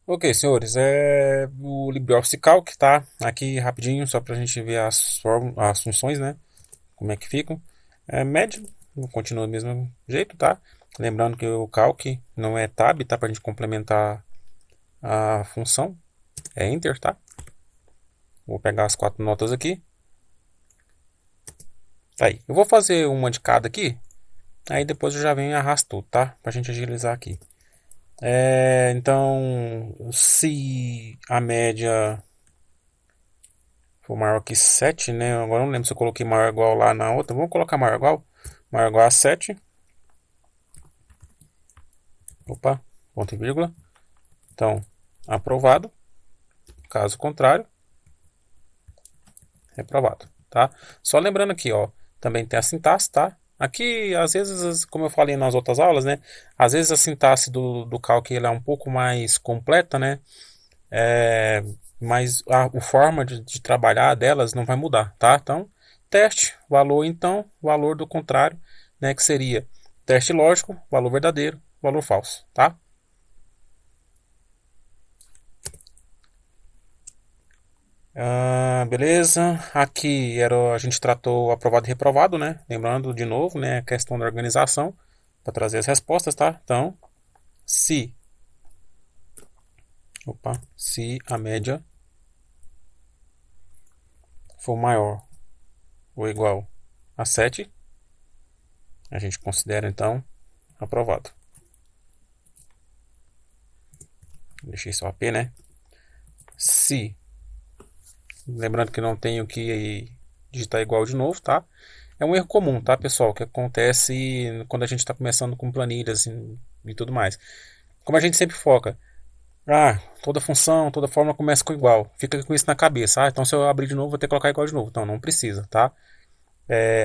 Ok, senhores, o LibreOffice Calc, tá? Aqui rapidinho, só para a gente ver as funções, né? Como é que ficam. Média, continua do mesmo jeito, tá? Lembrando que o Calc não é tab, tá? Para a gente complementar a função, é Enter, tá? Vou pegar as quatro notas aqui. Tá aí. Eu vou fazer uma de cada aqui, aí depois eu já venho e arrasto tudo, tá? Pra gente agilizar aqui. Então, se a média for maior que 7, né? Agora eu não lembro se eu coloquei maior ou igual lá na outra. Vamos colocar maior ou igual a 7. Opa, ponto e vírgula. Então, aprovado. Caso contrário, reprovado, tá? Só lembrando aqui, ó, também tem a sintaxe, tá? Aqui, às vezes, como eu falei nas outras aulas, né? Às vezes a sintaxe do Calc ela é um pouco mais completa, né? É, mas a forma de trabalhar delas não vai mudar, tá? Então, teste, valor então, valor do contrário, né? Que seria teste lógico, valor verdadeiro, valor falso, tá? Beleza. Aqui a gente tratou aprovado e reprovado, né? Lembrando de novo, né? A questão da organização para trazer as respostas, tá? Então, se, se a média for maior ou igual a 7, a gente considera então aprovado. Deixei só a P, né? Se, lembrando que não tenho que digitar igual de novo, tá? É um erro comum, tá, pessoal? Que acontece quando a gente está começando com planilhas e tudo mais. Como a gente sempre foca, toda função, toda fórmula começa com igual. Fica com isso na cabeça. Então se eu abrir de novo, vou ter que colocar igual de novo. Então não precisa, tá?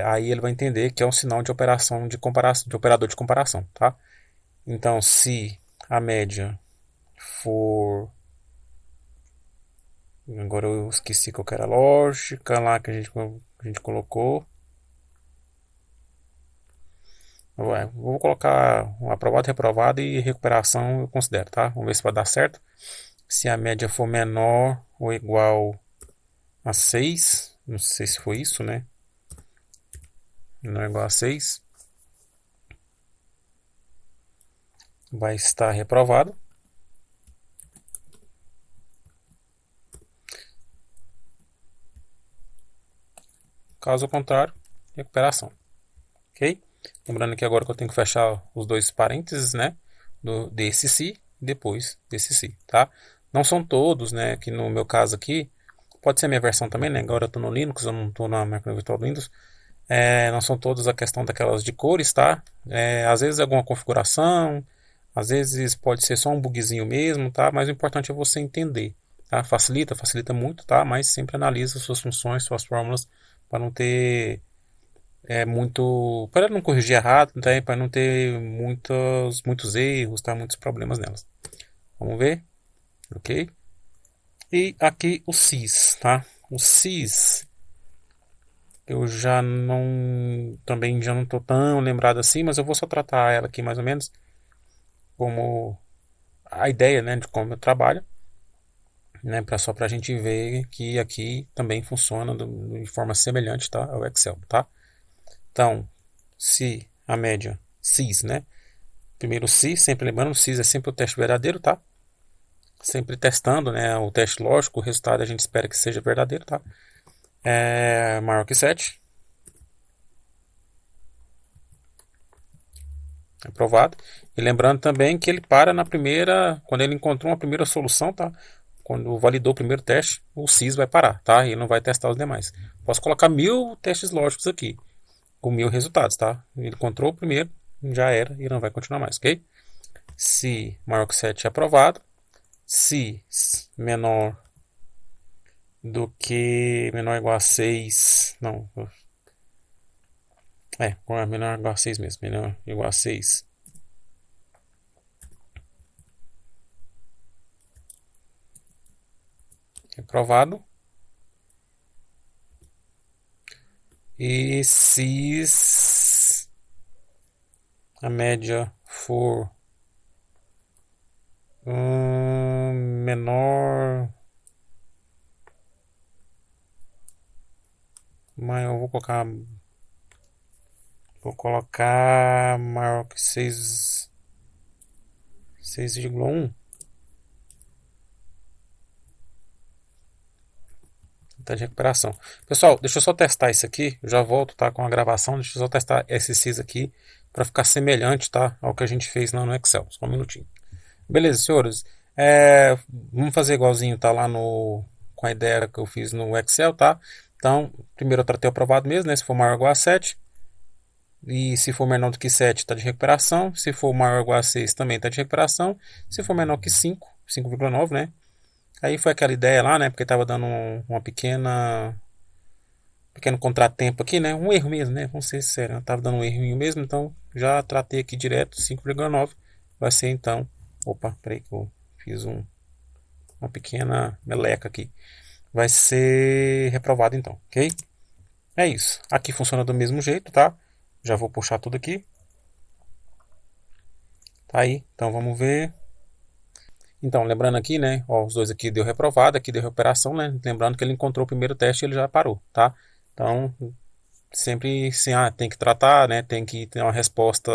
Aí ele vai entender que é um sinal de operação de comparação, de operador de comparação, tá? Então se a média for. Agora eu esqueci qual que era a lógica lá que a gente colocou. Vou colocar um aprovado, reprovado e recuperação eu considero, tá? Vamos ver se vai dar certo. Se a média for menor ou igual a 6, não sei se foi isso, né? Menor ou igual a 6, vai estar reprovado. Caso contrário, recuperação. Ok? Lembrando que agora que eu tenho que fechar os dois parênteses, né? Desse se e depois desse se, tá? Não são todos, né? Que no meu caso aqui, pode ser a minha versão também, né? Agora eu estou no Linux, eu não estou na máquina virtual do Windows. Não são todos a questão daquelas de cores, tá? Às vezes é alguma configuração, às vezes pode ser só um bugzinho mesmo, tá? Mas o importante é você entender, tá? Facilita muito, tá? Mas sempre analisa suas funções, suas fórmulas, para não ter para não corrigir errado, tá? Para não ter muitos erros, tá? Muitos problemas nelas. Vamos ver, ok? E aqui o cis, tá? O cis eu também já não estou tão lembrado assim, mas eu vou só tratar ela aqui mais ou menos como a ideia, né, de como eu trabalho, né, só para a gente ver que aqui também funciona de forma semelhante, tá, ao Excel, tá? Então, se a média cis, né? Primeiro se, sempre lembrando, cis é sempre o teste verdadeiro, tá? Sempre testando, né, o teste lógico, o resultado a gente espera que seja verdadeiro, tá? Maior que 7, aprovado. E lembrando também que ele para na primeira, quando ele encontrou uma primeira solução, tá? Quando validou o primeiro teste, o SIS vai parar, tá? E ele não vai testar os demais. Posso colocar 1000 testes lógicos aqui, com 1000 resultados, tá? Ele encontrou o primeiro, já era, e não vai continuar mais, ok? Se maior que 7 é aprovado, se menor menor ou igual a 6, não, menor ou igual a 6 mesmo, menor ou igual a 6 é aprovado. E se a média for menor, maior, vou colocar maior que 6,1. Tá de recuperação. Pessoal, deixa eu só testar isso aqui. Eu já volto, tá, com a gravação. Deixa eu só testar esses Cs aqui para ficar semelhante, tá, ao que a gente fez lá no Excel. Só um minutinho. Beleza, senhores. Vamos fazer igualzinho, tá, lá no com a ideia que eu fiz no Excel, tá? Então, primeiro eu tratei o aprovado mesmo, né? Se for maior ou igual a 7. E se for menor do que 7, está de recuperação. Se for maior ou igual a 6, também está de recuperação. Se for menor que 5, 5,9, né? Aí foi aquela ideia lá, né? Porque estava dando uma pequeno contratempo aqui, né? Um erro mesmo, né? Vamos ser sinceros, estava dando um errinho mesmo, então já tratei aqui direto, 5,9. Vai ser então. Opa, peraí que eu fiz uma pequena meleca aqui. Vai ser reprovado então, ok? É isso. Aqui funciona do mesmo jeito, tá? Já vou puxar tudo aqui. Tá aí. Então vamos ver. Então, lembrando aqui, né? Ó, os dois aqui deu reprovado, aqui deu recuperação, né? Lembrando que ele encontrou o primeiro teste e ele já parou, tá? Então, sempre sim, tem que tratar, né? Tem que ter uma resposta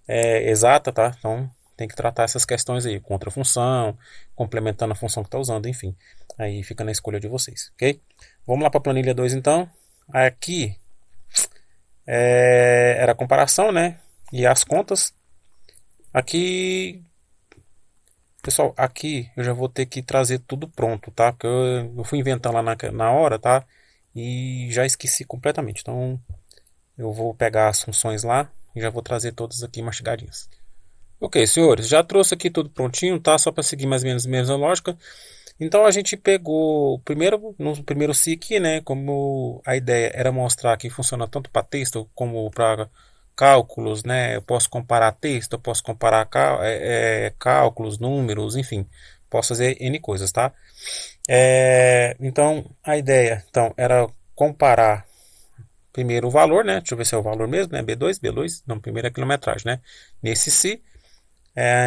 exata, tá? Então, tem que tratar essas questões aí, contra a função, complementando a função que está usando, enfim. Aí fica na escolha de vocês, ok? Vamos lá para a planilha 2 então. Aqui era a comparação, né? E as contas. Aqui, pessoal, aqui eu já vou ter que trazer tudo pronto, tá? Porque eu fui inventando lá na hora, tá? E já esqueci completamente. Então, eu vou pegar as funções lá e já vou trazer todas aqui mastigadinhas. Ok, senhores, já trouxe aqui tudo prontinho, tá? Só para seguir mais ou menos a mesma lógica. Então a gente pegou primeiro no primeiro C aqui, né? Como a ideia era mostrar que funciona tanto para texto como para cálculos, né? Eu posso comparar texto, eu posso comparar cálculos, números, enfim, posso fazer N coisas, tá? Então a ideia então era comparar primeiro o valor, né? Deixa eu ver se é o valor mesmo, né? B2, não, primeiro é a quilometragem, né? Nesse C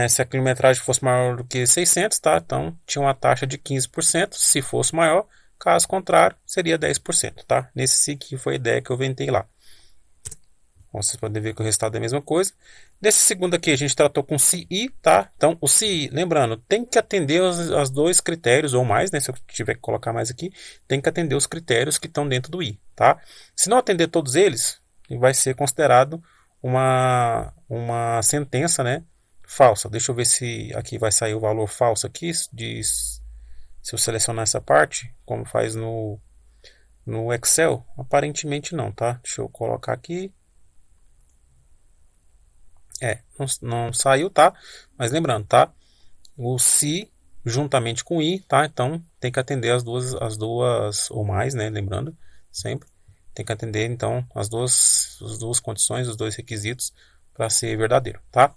se a quilometragem fosse maior do que 600, tá? Então tinha uma taxa de 15%, se fosse maior, caso contrário, seria 10%, tá? Nesse SIC foi a ideia que eu inventei lá. Vocês podem ver que o resultado é a mesma coisa. Nesse segundo aqui a gente tratou com CI, tá? Então o CI, lembrando, tem que atender os dois critérios ou mais, né? Se eu tiver que colocar mais aqui, tem que atender os critérios que estão dentro do I, tá? Se não atender todos eles, vai ser considerado uma sentença, né? Falsa. Deixa eu ver se aqui vai sair o valor falso aqui. Se eu selecionar essa parte, como faz no Excel, aparentemente não, tá? Deixa eu colocar aqui. Não saiu, tá? Mas lembrando, tá? O se juntamente com i, tá? Então tem que atender as duas ou mais, né? Lembrando, sempre tem que atender então as duas condições, os dois requisitos para ser verdadeiro, tá?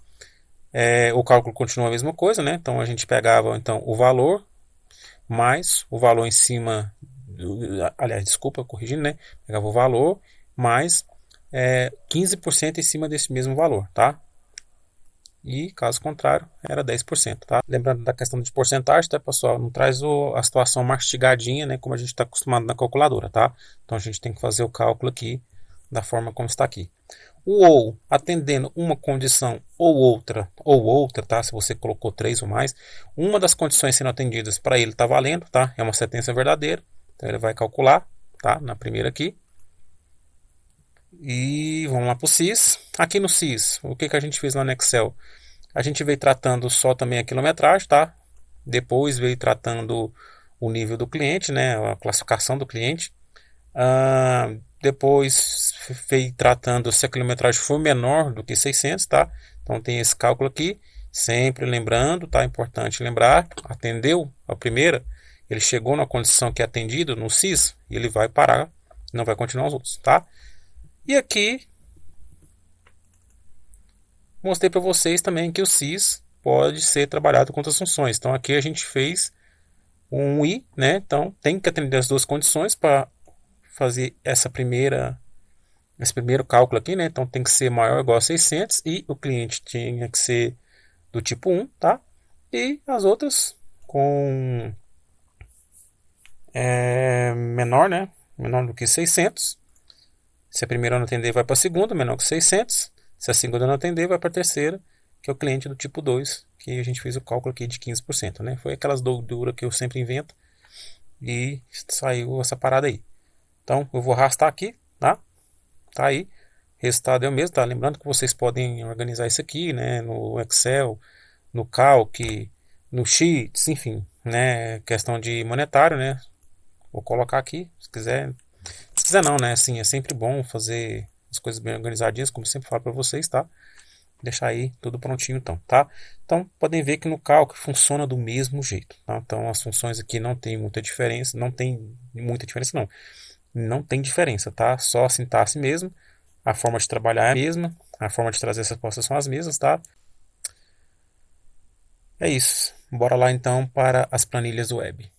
O cálculo continua a mesma coisa, né? Então a gente pegava então o valor mais o valor em cima, aliás, desculpa, corrigindo, né? Pegava o valor mais 15% em cima desse mesmo valor, tá? E caso contrário, era 10%, tá? Lembrando da questão de porcentagem, tá, pessoal? Não traz a situação mastigadinha, né? Como a gente está acostumado na calculadora, tá? Então a gente tem que fazer o cálculo aqui da forma como está aqui. O ou, atendendo uma condição ou outra, tá? Se você colocou 3 ou mais, uma das condições sendo atendidas para ele está valendo, tá? É uma sentença verdadeira. Então ele vai calcular, tá? Na primeira aqui. E vamos lá para o CIS. Aqui no CIS, o que a gente fez lá no Excel? A gente veio tratando só também a quilometragem, tá? Depois veio tratando o nível do cliente, né? A classificação do cliente. Depois veio tratando se a quilometragem for menor do que 600, tá? Então tem esse cálculo aqui. Sempre lembrando, tá? Importante lembrar. Atendeu a primeira, ele chegou na condição que é atendido no CIS, e ele vai parar, não vai continuar os outros, tá? E aqui mostrei para vocês também que o CIS pode ser trabalhado com outras funções. Então aqui a gente fez um I, né? Então tem que atender as duas condições para fazer esse primeiro cálculo aqui, né? Então tem que ser maior ou igual a 600 e o cliente tinha que ser do tipo 1, tá? E as outras com menor, né? Menor do que 600. Se a primeira não atender, vai para a segunda, menor que 600. Se a segunda não atender, vai para a terceira, que é o cliente do tipo 2, que a gente fez o cálculo aqui de 15%, né? Foi aquelas douduras que eu sempre invento e saiu essa parada aí. Então, eu vou arrastar aqui, tá? Tá aí. Resultado é o mesmo, tá? Lembrando que vocês podem organizar isso aqui, né? No Excel, no Calc, no Sheets, enfim, né? Questão de monetário, né? Vou colocar aqui, se quiser. Se quiser não, né? Assim, é sempre bom fazer as coisas bem organizadinhas, como eu sempre falo para vocês, tá? Deixar aí tudo prontinho então, tá? Então, podem ver que no Calc funciona do mesmo jeito, tá? Então, as funções aqui não tem muita diferença, não tem muita diferença não. Não tem diferença, tá? Só a sintaxe mesmo, a forma de trabalhar é a mesma, a forma de trazer essas respostas são as mesmas, tá? É isso. Bora lá então para as planilhas web.